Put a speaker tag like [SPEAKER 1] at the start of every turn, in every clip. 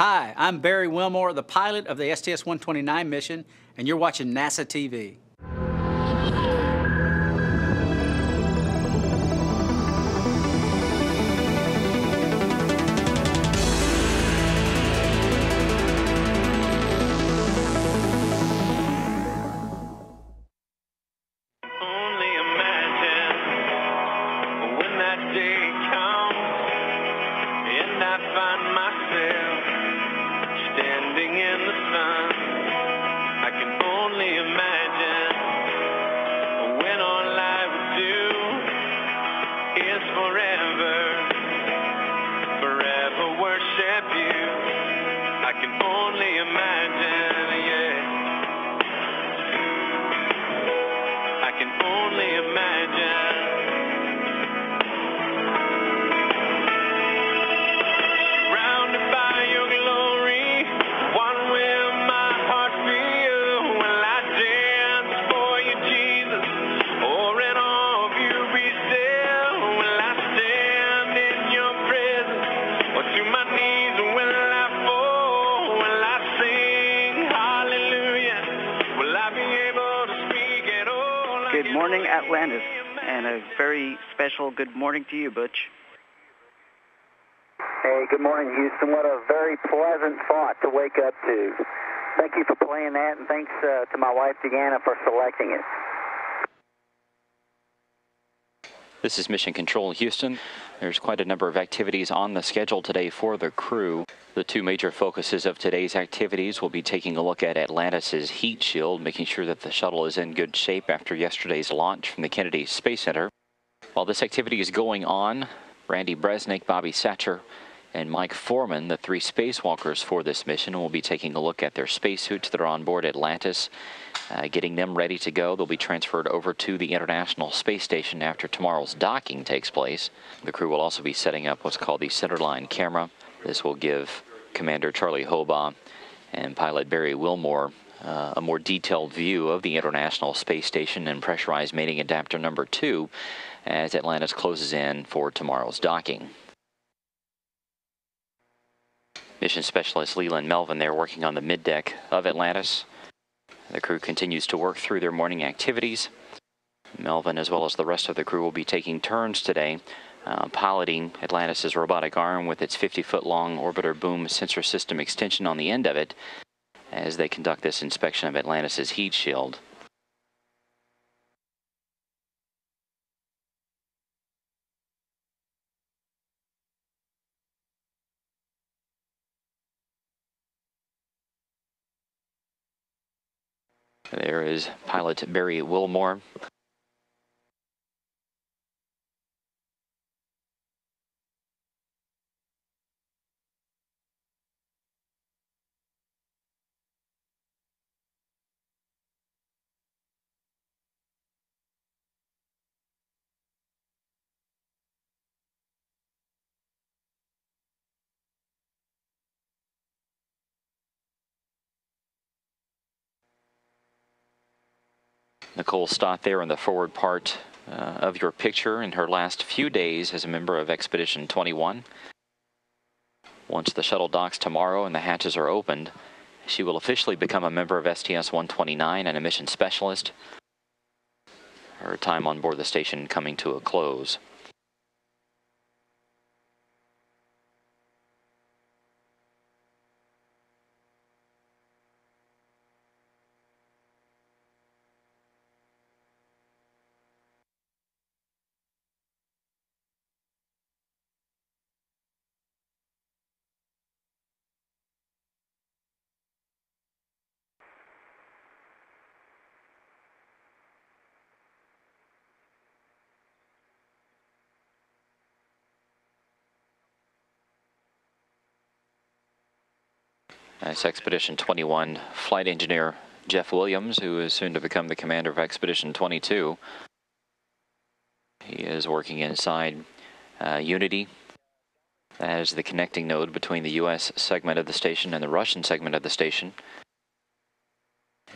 [SPEAKER 1] Hi, I'm Barry Wilmore, the pilot of the STS-129 mission, and you're watching NASA TV.
[SPEAKER 2] Only imagine when that day comes and I find myself standing in the sun. I can only imagine when all I would do is forever worship you. I can only imagine, yeah. I can only imagine. Surrounded by your glory, what will my heart feel? Will I dance for you, Jesus, or in awe of you be still? Will I stand in your presence, or to my knees will I fall? Will I sing hallelujah? Will I be able to speak at all?
[SPEAKER 3] Good morning, Atlantis, and a very special good morning to you, Butch.
[SPEAKER 4] Hey, good morning, Houston. What a very pleasant thought to wake up to. Thank you for playing that, and thanks to my wife, Deanna, for selecting it.
[SPEAKER 5] This is Mission Control Houston. There's quite a number of activities on the schedule today for the crew. The two major focuses of today's activities will be taking a look at Atlantis' heat shield, making sure that the shuttle is in good shape after yesterday's launch from the Kennedy Space Center. While this activity is going on, Randy Bresnik, Bobby Satcher, and Mike Foreman, the three spacewalkers for this mission, will be taking a look at their spacesuits that are on board Atlantis, getting them ready to go. They'll be transferred over to the International Space Station after tomorrow's docking takes place. The crew will also be setting up what's called the centerline camera. This will give Commander Charlie Hobaugh and pilot Barry Wilmore a more detailed view of the International Space Station and pressurized mating adapter number 2 as Atlantis closes in for tomorrow's docking. Mission Specialist Leland Melvin there working on the middeck of Atlantis. The crew continues to work through their morning activities. Melvin, as well as the rest of the crew, will be taking turns today piloting Atlantis' robotic arm with its 50-foot-long orbiter boom sensor system extension on the end of it as they conduct this inspection of Atlantis' heat shield. There is pilot Barry Wilmore. Nicole Stott there in the forward part of your picture in her last few days as a member of Expedition 21. Once the shuttle docks tomorrow and the hatches are opened, she will officially become a member of STS-129 and a mission specialist. Her time on board the station coming to a close. That's Expedition 21 flight engineer Jeff Williams, who is soon to become the commander of Expedition 22. He is working inside Unity as the connecting node between the U.S. segment of the station and the Russian segment of the station.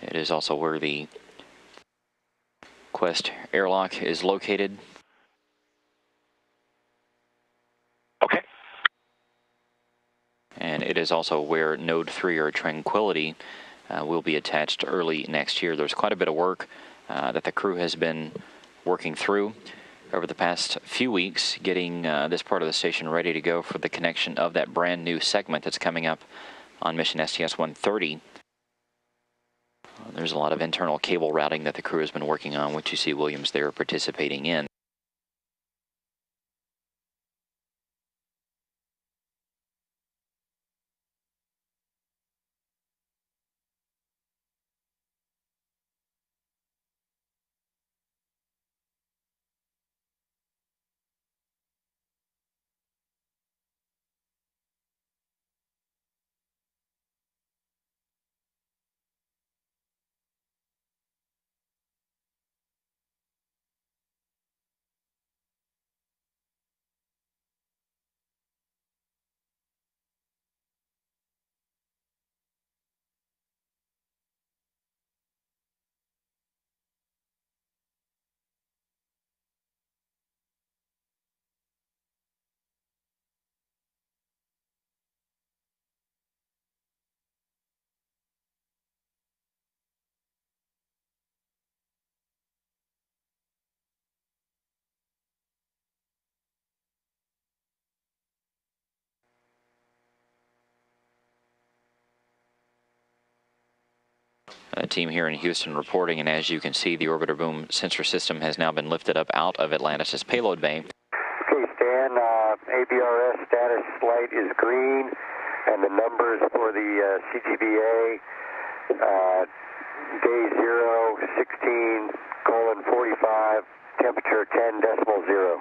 [SPEAKER 5] It is also where the Quest airlock is located.
[SPEAKER 6] Okay.
[SPEAKER 5] And it is also where Node 3 or Tranquility will be attached early next year. There's quite a bit of work that the crew has been working through over the past few weeks, getting this part of the station ready to go for the connection of that brand new segment that's coming up on mission STS-130. There's a lot of internal cable routing that the crew has been working on, which you see Williams there participating in. A team here in Houston reporting, and as you can see, the orbiter boom sensor system has now been lifted up out of Atlantis' payload bay.
[SPEAKER 6] Okay, Stan, ABRS status light is green, and the numbers for the CGBA, day 0, 16:45, temperature 10.0.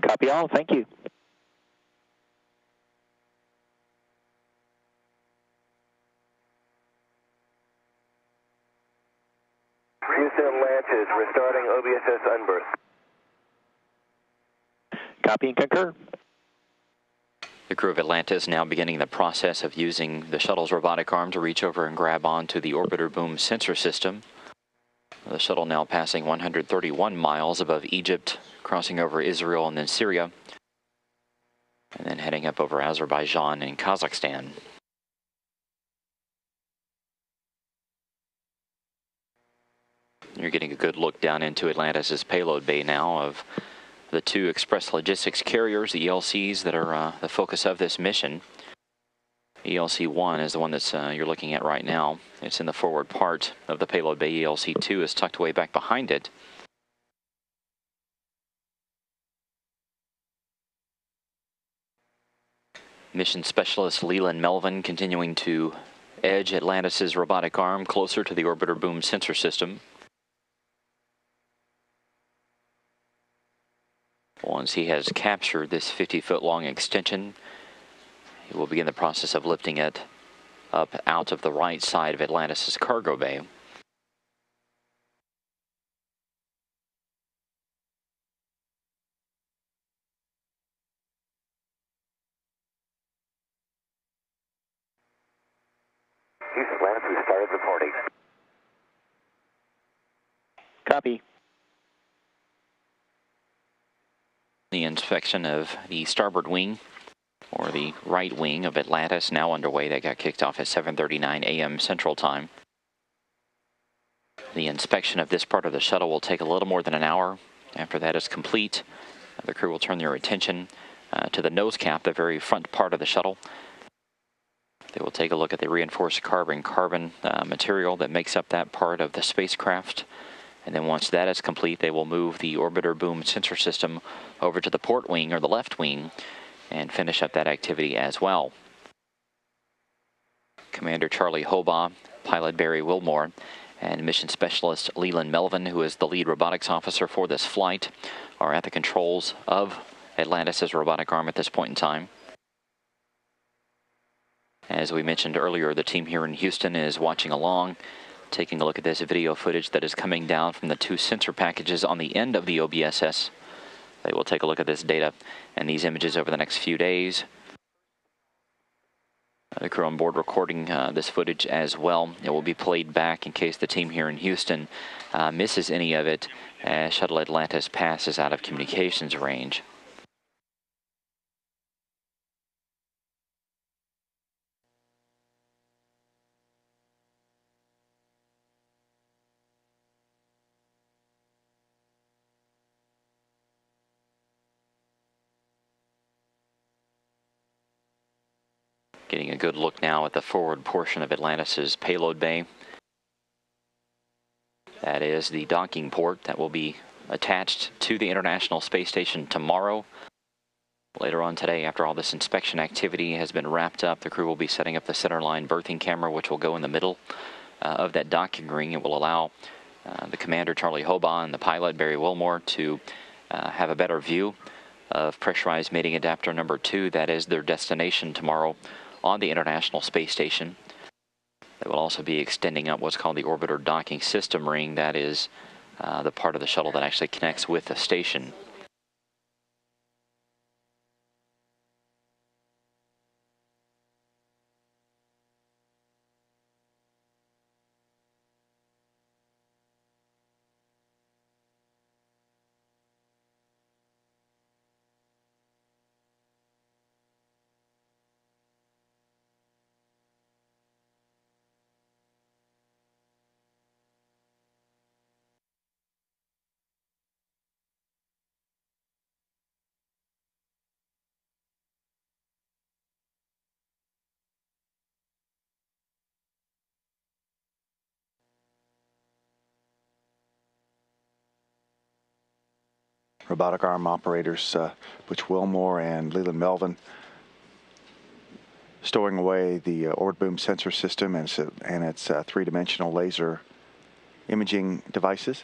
[SPEAKER 7] Copy all, thank you.
[SPEAKER 6] Houston Atlantis, we're starting OBSS unberth.
[SPEAKER 7] Copy and concur.
[SPEAKER 5] The crew of Atlantis now beginning the process of using the shuttle's robotic arm to reach over and grab onto the orbiter boom sensor system. The shuttle now passing 131 miles above Egypt, crossing over Israel and then Syria, and then heading up over Azerbaijan and Kazakhstan. You're getting a good look down into Atlantis' payload bay now of the two express logistics carriers, the ELCs, that are the focus of this mission. ELC-1 is the one that's you're looking at right now. It's in the forward part of the payload bay. ELC-2 is tucked away back behind it. Mission specialist Leland Melvin continuing to edge Atlantis' robotic arm closer to the orbiter boom sensor system. Once he has captured this 50-foot long extension, he will begin the process of lifting it up out of the right side of Atlantis' cargo bay.
[SPEAKER 6] Houston Atlantis, we started reporting.
[SPEAKER 7] Copy.
[SPEAKER 5] The inspection of the starboard wing, or the right wing of Atlantis, now underway. That got kicked off at 7:39 a.m. Central Time. The inspection of this part of the shuttle will take a little more than an hour. After that is complete, the crew will turn their attention to the nose cap, the very front part of the shuttle. They will take a look at the reinforced carbon material that makes up that part of the spacecraft. And then once that is complete, they will move the orbiter boom sensor system over to the port wing, or the left wing, and finish up that activity as well. Commander Charlie Hobaugh, pilot Barry Wilmore, and mission specialist Leland Melvin, who is the lead robotics officer for this flight, are at the controls of Atlantis' robotic arm at this point in time. As we mentioned earlier, the team here in Houston is watching along, taking a look at this video footage that is coming down from the two sensor packages on the end of the OBSS. They will take a look at this data and these images over the next few days. The crew on board recording this footage as well. It will be played back in case the team here in Houston misses any of it as Shuttle Atlantis passes out of communications range. Getting a good look now at the forward portion of Atlantis's payload bay. That is the docking port that will be attached to the International Space Station tomorrow. Later on today, after all this inspection activity has been wrapped up, the crew will be setting up the centerline berthing camera, which will go in the middle of that docking ring. It will allow the commander, Charlie Hobaugh, and the pilot, Barry Wilmore, to have a better view of pressurized mating adapter number 2. That is their destination tomorrow on the International Space Station. They will also be extending up what's called the orbiter docking system ring. That is the part of the shuttle that actually connects with the station.
[SPEAKER 8] Robotic arm operators Butch Wilmore and Leland Melvin stowing away the orbit boom sensor system and its three-dimensional laser imaging devices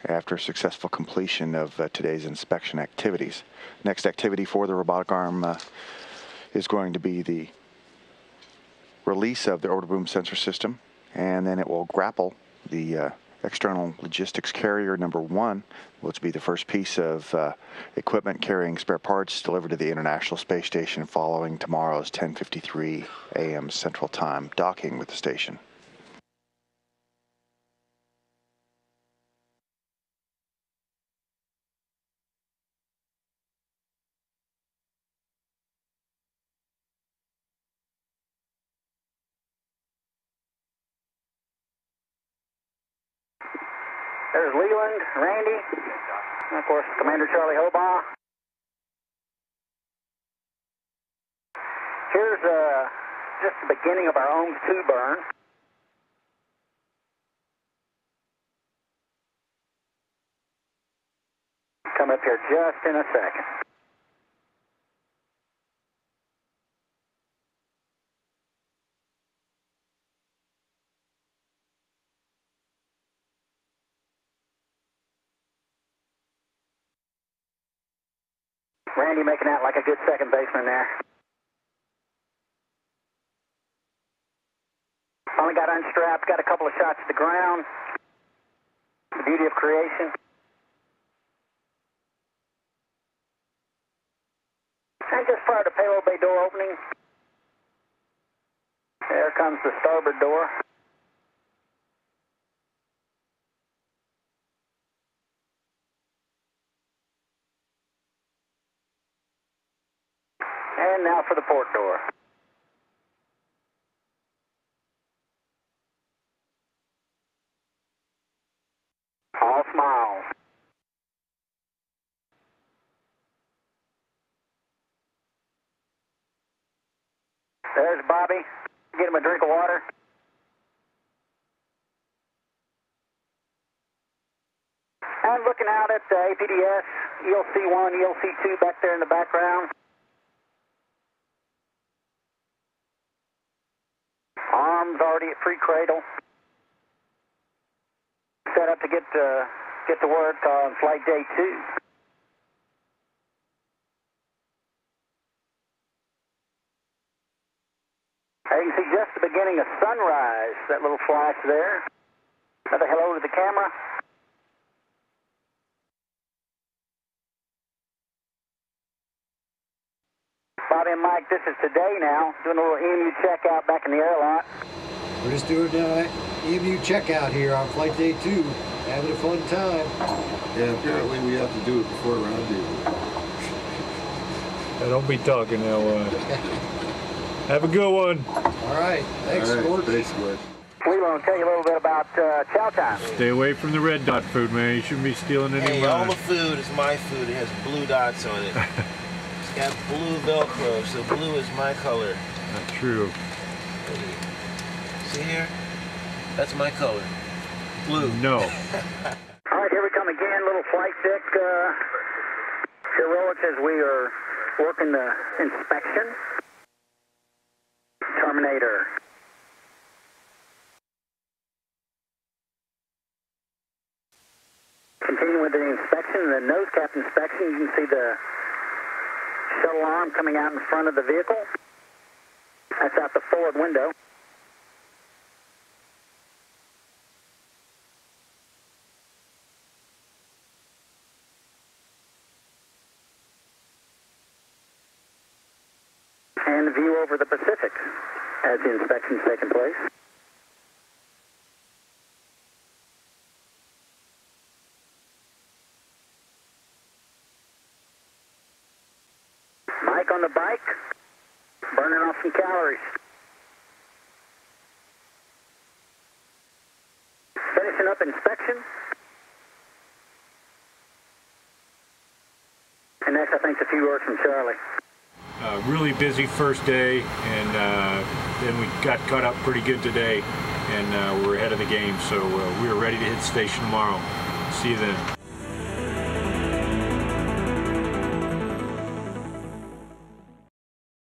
[SPEAKER 8] after successful completion of today's inspection activities. Next activity for the robotic arm is going to be the release of the orbit boom sensor system, and then it will grapple the external logistics carrier number 1, which will be the first piece of equipment carrying spare parts delivered to the International Space Station following tomorrow's 10:53 a.m. Central Time docking with the station.
[SPEAKER 4] There's Leland, Randy, and of course Commander Charlie Hobaugh. Here's just the beginning of our OMS 2 burn. Come up here just in a second. Randy making out like a good second baseman there. Finally got unstrapped, got a couple of shots at the ground. The beauty of creation. And just prior to payload bay door opening, there comes the starboard door. And now for the port door. All smiles. There's Bobby. Get him a drink of water. And looking out at the APDS, ELC-1, ELC-2 back there in the background. Arms already at free cradle. Set up to get to work on flight day 2. You can see just the beginning of sunrise, that little flash there. Another hello to the camera. Bobby and Mike, this is today now, doing a little EMU checkout back in the airlock.
[SPEAKER 9] We're just doing EMU checkout here on flight day 2, having a fun time.
[SPEAKER 10] Yeah, apparently we have to do it before rendezvous.
[SPEAKER 11] Don't be talking now. Have a good one.
[SPEAKER 9] All right. Thanks, Sport.
[SPEAKER 10] Thanks, Sport.
[SPEAKER 4] We want to tell you a little bit about chow time.
[SPEAKER 11] Stay away from the red dot food, man. You shouldn't be stealing any
[SPEAKER 12] Hey,
[SPEAKER 11] of
[SPEAKER 12] all
[SPEAKER 11] mine.
[SPEAKER 12] the food is my food. It has blue dots on it. got blue Velcro, so blue is my color.
[SPEAKER 11] Not true.
[SPEAKER 12] See here? That's my color. Blue.
[SPEAKER 11] No.
[SPEAKER 4] All right, here we come again. Little flight deck heroics as we are working the inspection. Terminator. Continuing with the inspection, the nose cap inspection, you can see the shuttle arm coming out in front of the vehicle. That's out the forward window. And the view over the Pacific as the inspection's taking place. Mike on the bike, burning off some calories. Finishing up inspection. And next, I think, a few words from Charlie.
[SPEAKER 11] Really busy first day, and then we got caught up pretty good today, and we're ahead of the game, so we're ready to hit the station tomorrow. See you then.